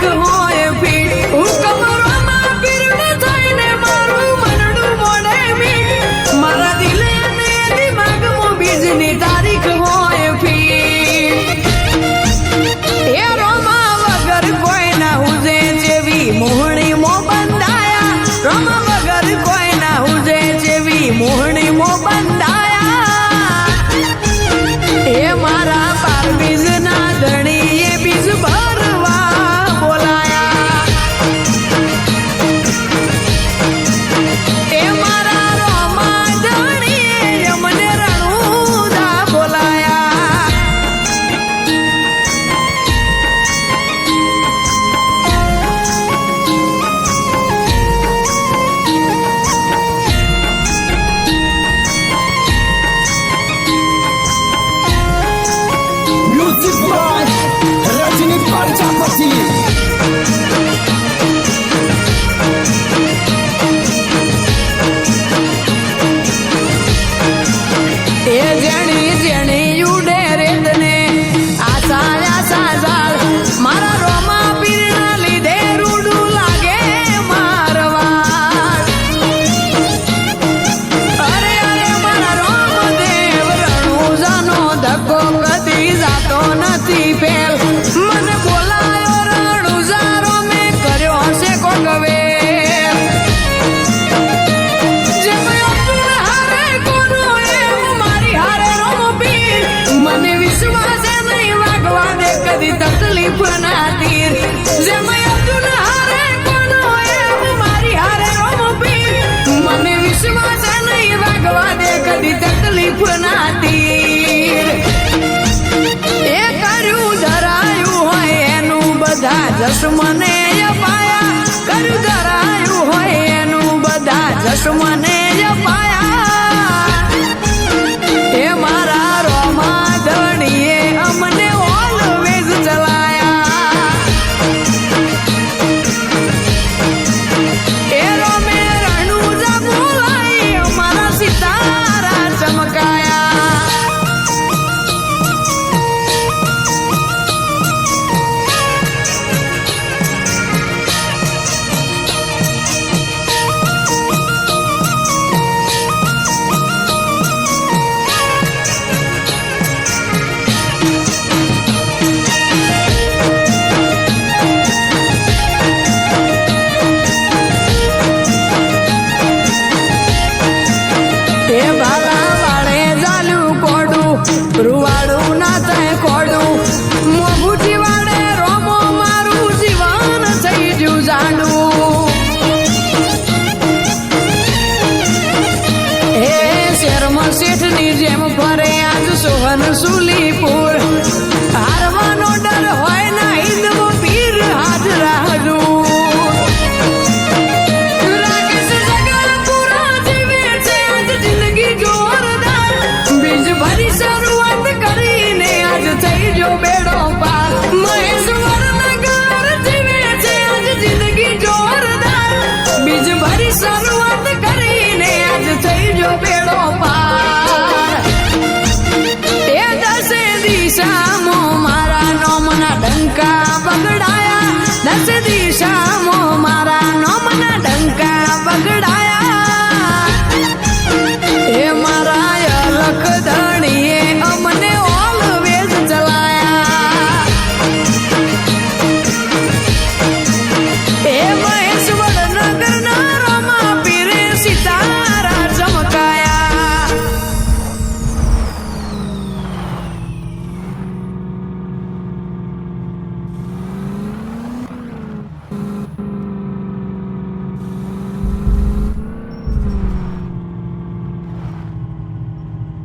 તારીખ હોય ફીટ હુકમરોમાં પીરડ થઈને મારું મનડું મોડે મીટ મારા દિલે ને દિમાગમાં બીજની તારીખ હોય ફીટ એ રોમા વગર કોઈ ના હુજે જેવી મોહણી મો બંધાયા રોમા વગર કોઈ ના હુજે જેવી મોહણી મો બંધાયા એ મારા બાર બીજ ના ધણી એ બીજ ભરવા બોલાયા એ મારા રોમા ધણી મને રણુદા બોલાયા Music by Rajini Prajapati. એ જેણી જેણી ઉડે રેતને આશા આશા ઝાડ મારા રોમા પીરના લીધે રૂડું લાગે મારવા અરે અરે મારા રોમદેવ રણુજાનો ધક્કો કદી જાતો નથી ફેલ મને બોલાયો રણુજારો મેં કર્યો હશે કોક વેલ મને વિશ્વાસ નહીં વાગવા દે કદી તકલીફ ના તીર જેમ અર્જુન હારે કોનો એમ મારી હારે રોમ પીર મને વિશ્વાસ નહીં વાગવા દે કદી તકલીફ ના તીર એ કર્યું ધરાયું હોય એનું બધા જસ મને અપાયા કર્યું ધરાયું હોય એનું બધા જસ મને અપાયા